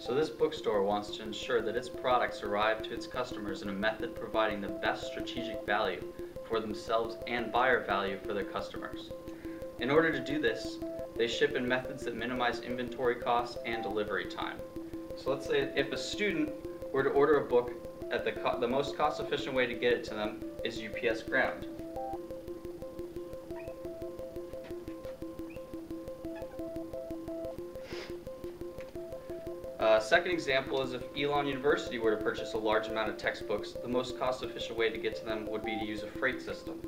So this bookstore wants to ensure that its products arrive to its customers in a method providing the best strategic value for themselves and buyer value for their customers. In order to do this, they ship in methods that minimize inventory costs and delivery time. So let's say if a student were to order a book, at the most cost-efficient way to get it to them is UPS ground. Second example is if Elon University were to purchase a large amount of textbooks, the most cost-efficient way to get to them would be to use a freight system.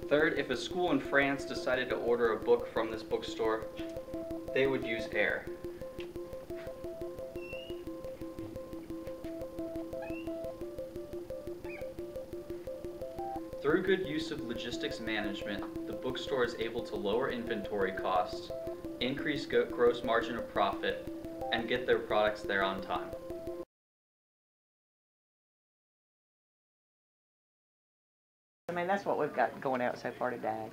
Third, if a school in France decided to order a book from this bookstore, they would use air. Through good use of logistics management, the bookstore is able to lower inventory costs, increase gross margin of profit, and get their products there on time. I mean, that's what we've got going out so far today.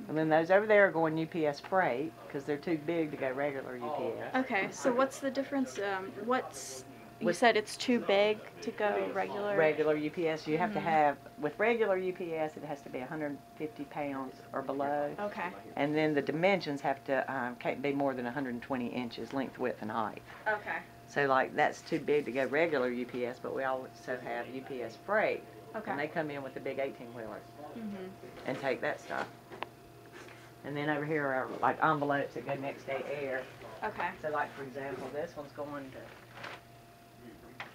And then those over there are going UPS freight because they're too big to go regular UPS. Okay, so what's the difference? You said it's too big to go regular? Regular UPS, you have to have, with regular UPS, it has to be 150 pounds or below. Okay. And then the dimensions have to, can't be more than 120 inches, length, width, and height. Okay. So like, that's too big to go regular UPS, but we also have UPS freight. Okay. And they come in with the big 18-wheelers and take that stuff. And then over here are like envelopes that go next day air. Okay. So like, for example, this one's going to,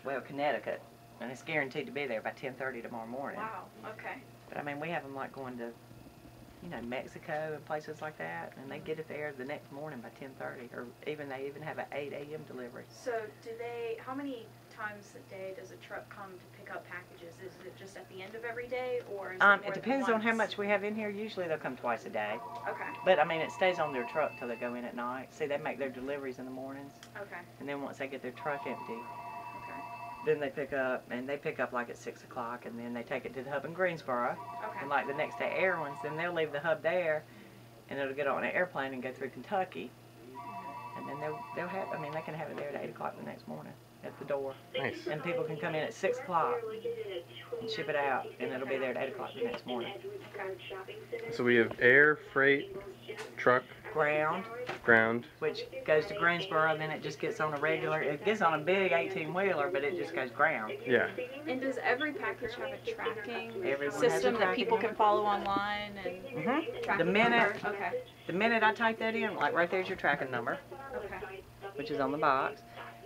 well, Connecticut, and it's guaranteed to be there by 10:30 tomorrow morning. Wow, okay. But I mean, we have them like going to, you know, Mexico and places like that, and they get it there the next morning by 10:30, or even they even have an 8 a.m. delivery. So how many times a day does a truck come to pick up packages? Is it just at the end of every day, or is it more It depends on how much we have in here. Usually they'll come twice a day. Okay. But I mean, it stays on their truck till they go in at night. See, they make their deliveries in the mornings. Okay. And then once they get their truck empty, Okay. then they pick up, and they pick up like at 6 o'clock, and then they take it to the hub in Greensboro. Okay. And like the next day air ones, then they'll leave the hub there, and it'll get on an airplane and go through Kentucky. And then they'll have, I mean, they can have it there at 8 o'clock the next morning at the door. Nice. And people can come in at 6 o'clock and ship it out, and it'll be there at 8 o'clock the next morning. So we have air, freight, truck, ground. Which goes to Greensboro, then it just gets on a regular, it gets on a big 18-wheeler, but it just goes ground. Yeah. And does every package have a tracking Everyone system has a that people tracking can follow online and track The minute, number? Okay. the minute I type that in, like right there's your tracking number, Okay. which is on the box.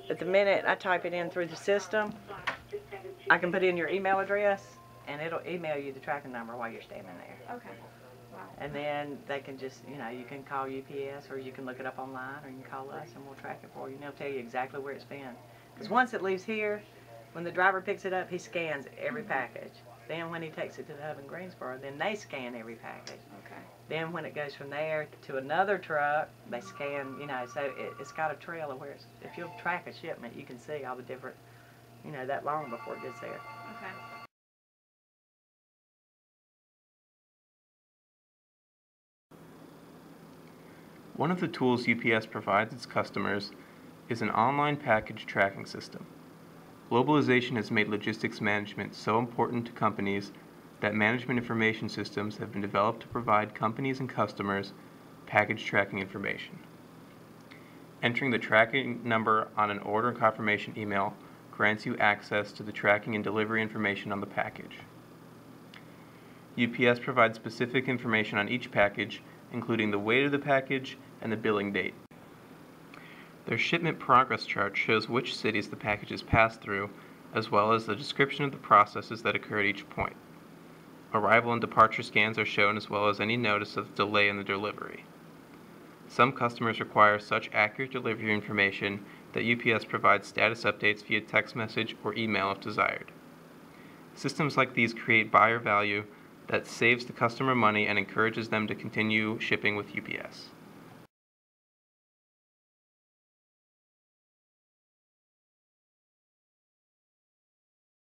But the minute I type it in through the system, I can put in your email address, and it'll email you the tracking number while you're standing there. Okay. Wow. And then they can just, you know, you can call UPS, or you can look it up online, or you can call us, and we'll track it for you, and they'll tell you exactly where it's been. Because once it leaves here, when the driver picks it up, he scans every package. Then when he takes it to the hub in Greensboro, then they scan every package. Okay. Then when it goes from there to another truck, they scan, you know, so it's got a trail of where it's, if you'll track a shipment, you can see all the different, you know, that long before it gets there. Okay. One of the tools UPS provides its customers is an online package tracking system. Globalization has made logistics management so important to companies that management information systems have been developed to provide companies and customers package tracking information. Entering the tracking number on an order confirmation email grants you access to the tracking and delivery information on the package. UPS provides specific information on each package, including the weight of the package and the billing date. Their shipment progress chart shows which cities the packages pass through, as well as the description of the processes that occur at each point. Arrival and departure scans are shown, as well as any notice of delay in the delivery. Some customers require such accurate delivery information that UPS provides status updates via text message or email if desired. Systems like these create buyer value that saves the customer money and encourages them to continue shipping with UPS.